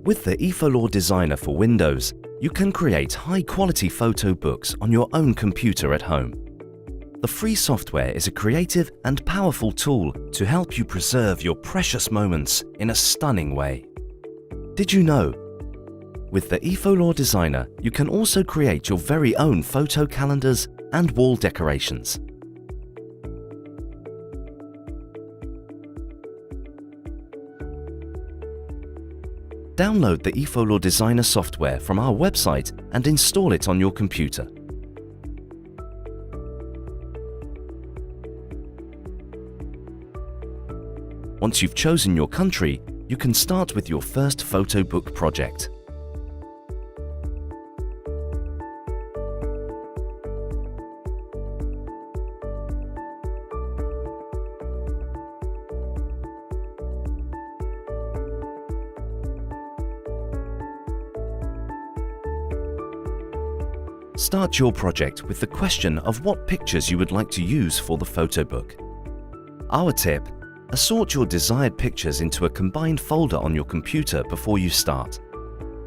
With the ifolor designer for Windows, you can create high-quality photo books on your own computer at home. The free software is a creative and powerful tool to help you preserve your precious moments in a stunning way. Did you know? With the ifolor designer, you can also create your very own photo calendars and wall decorations. Download the ifolor designer software from our website and install it on your computer. Once you've chosen your country, you can start with your first photo book project. Start your project with the question of what pictures you would like to use for the photo book. Our tip: assort your desired pictures into a combined folder on your computer before you start.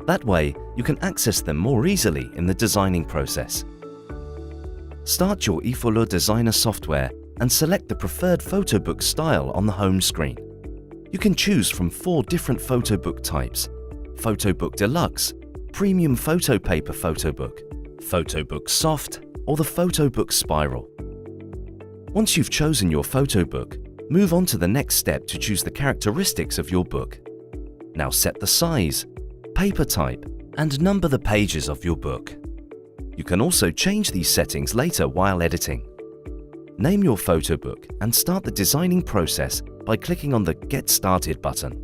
That way, you can access them more easily in the designing process. Start your ifolor designer software and select the preferred photo book style on the home screen. You can choose from 4 different photo book types: Photo Book Deluxe, Premium Photo Paper Photo Book, Photo Book Soft, or the Photo Book Spiral. Once you've chosen your photo book, move on to the next step to choose the characteristics of your book. Now set the size, paper type, and number the pages of your book. You can also change these settings later while editing. Name your photo book and start the designing process by clicking on the Get Started button.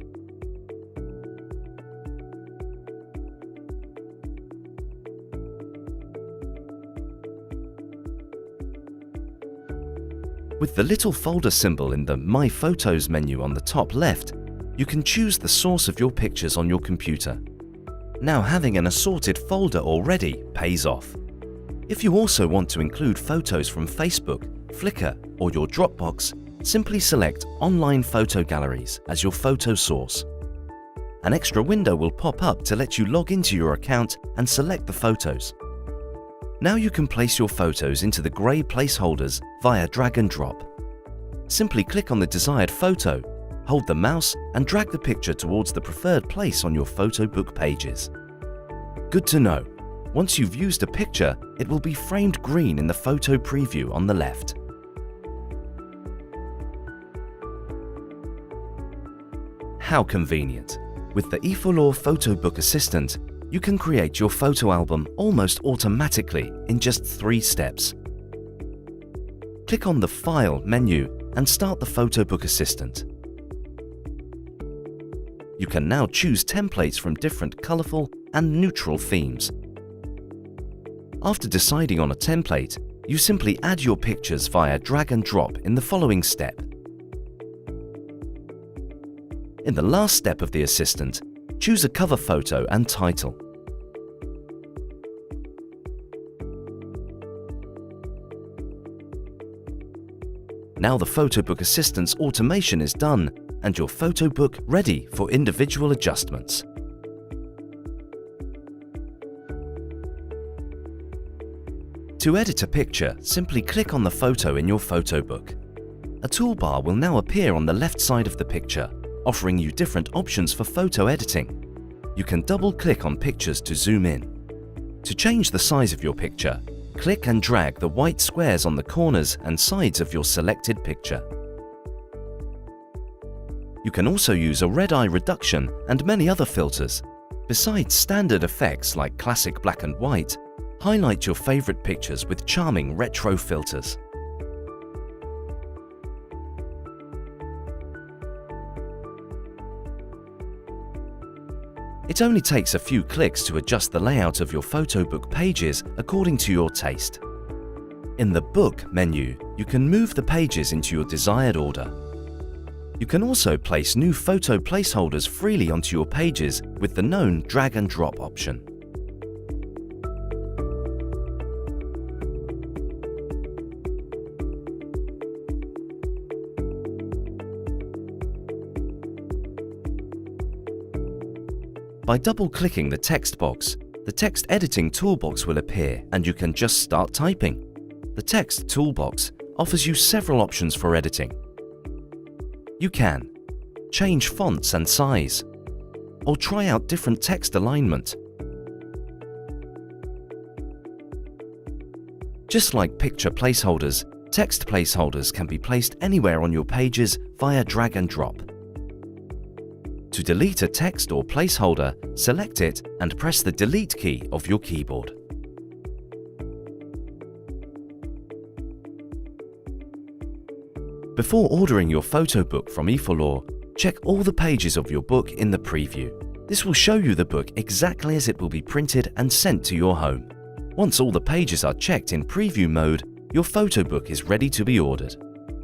With the little folder symbol in the My Photos menu on the top left, you can choose the source of your pictures on your computer. Now, having an assorted folder already pays off. If you also want to include photos from Facebook, Flickr, or your Dropbox, simply select Online Photo Galleries as your photo source. An extra window will pop up to let you log into your account and select the photos. Now you can place your photos into the grey placeholders via drag and drop. Simply click on the desired photo, hold the mouse and drag the picture towards the preferred place on your photo book pages. Good to know. Once you've used a picture, it will be framed green in the photo preview on the left. How convenient! With the ifolor Photo Book Assistant, you can create your photo album almost automatically in just 3 steps. Click on the File menu and start the Photo Book Assistant. You can now choose templates from different colourful and neutral themes. After deciding on a template, you simply add your pictures via drag and drop in the following step. In the last step of the assistant, choose a cover photo and title. Now the Photo Book Assistant's automation is done and your photo book ready for individual adjustments. To edit a picture, simply click on the photo in your photo book. A toolbar will now appear on the left side of the picture, offering you different options for photo editing. You can double-click on pictures to zoom in. To change the size of your picture, click and drag the white squares on the corners and sides of your selected picture. You can also use a red eye reduction and many other filters. Besides standard effects like classic black and white, highlight your favorite pictures with charming retro filters. It only takes a few clicks to adjust the layout of your photo book pages according to your taste. In the Book menu, you can move the pages into your desired order. You can also place new photo placeholders freely onto your pages with the known drag and drop option. By double-clicking the text box, the text editing toolbox will appear and you can just start typing. The text toolbox offers you several options for editing. You can change fonts and size, or try out different text alignment. Just like picture placeholders, text placeholders can be placed anywhere on your pages via drag and drop. To delete a text or placeholder, select it and press the Delete key of your keyboard. Before ordering your photo book from ifolor, check all the pages of your book in the preview. This will show you the book exactly as it will be printed and sent to your home. Once all the pages are checked in preview mode, your photo book is ready to be ordered.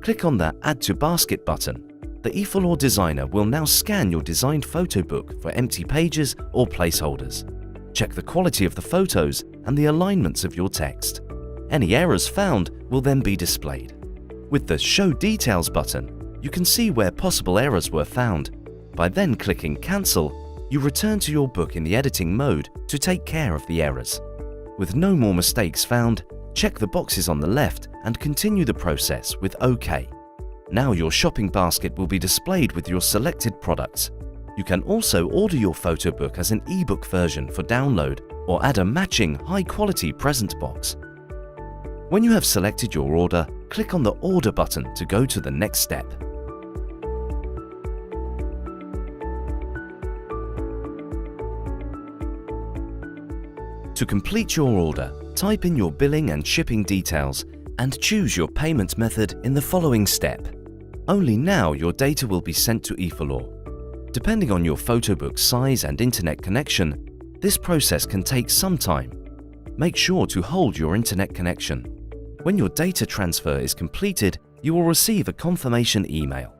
Click on the Add to Basket button. The ifolor designer will now scan your designed photo book for empty pages or placeholders. Check the quality of the photos and the alignments of your text. Any errors found will then be displayed. With the Show Details button, you can see where possible errors were found. By then clicking Cancel, you return to your book in the editing mode to take care of the errors. With no more mistakes found, check the boxes on the left and continue the process with OK. Now your shopping basket will be displayed with your selected products. You can also order your photo book as an ebook version for download or add a matching high-quality present box. When you have selected your order, click on the Order button to go to the next step. To complete your order, type in your billing and shipping details and choose your payment method in the following step. Only now your data will be sent to ifolor. Depending on your photo book size and internet connection, this process can take some time. Make sure to hold your internet connection. When your data transfer is completed, you will receive a confirmation email.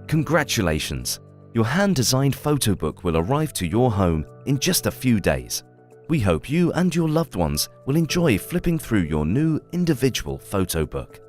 Congratulations! Your hand-designed photo book will arrive to your home in just a few days. We hope you and your loved ones will enjoy flipping through your new individual photo book.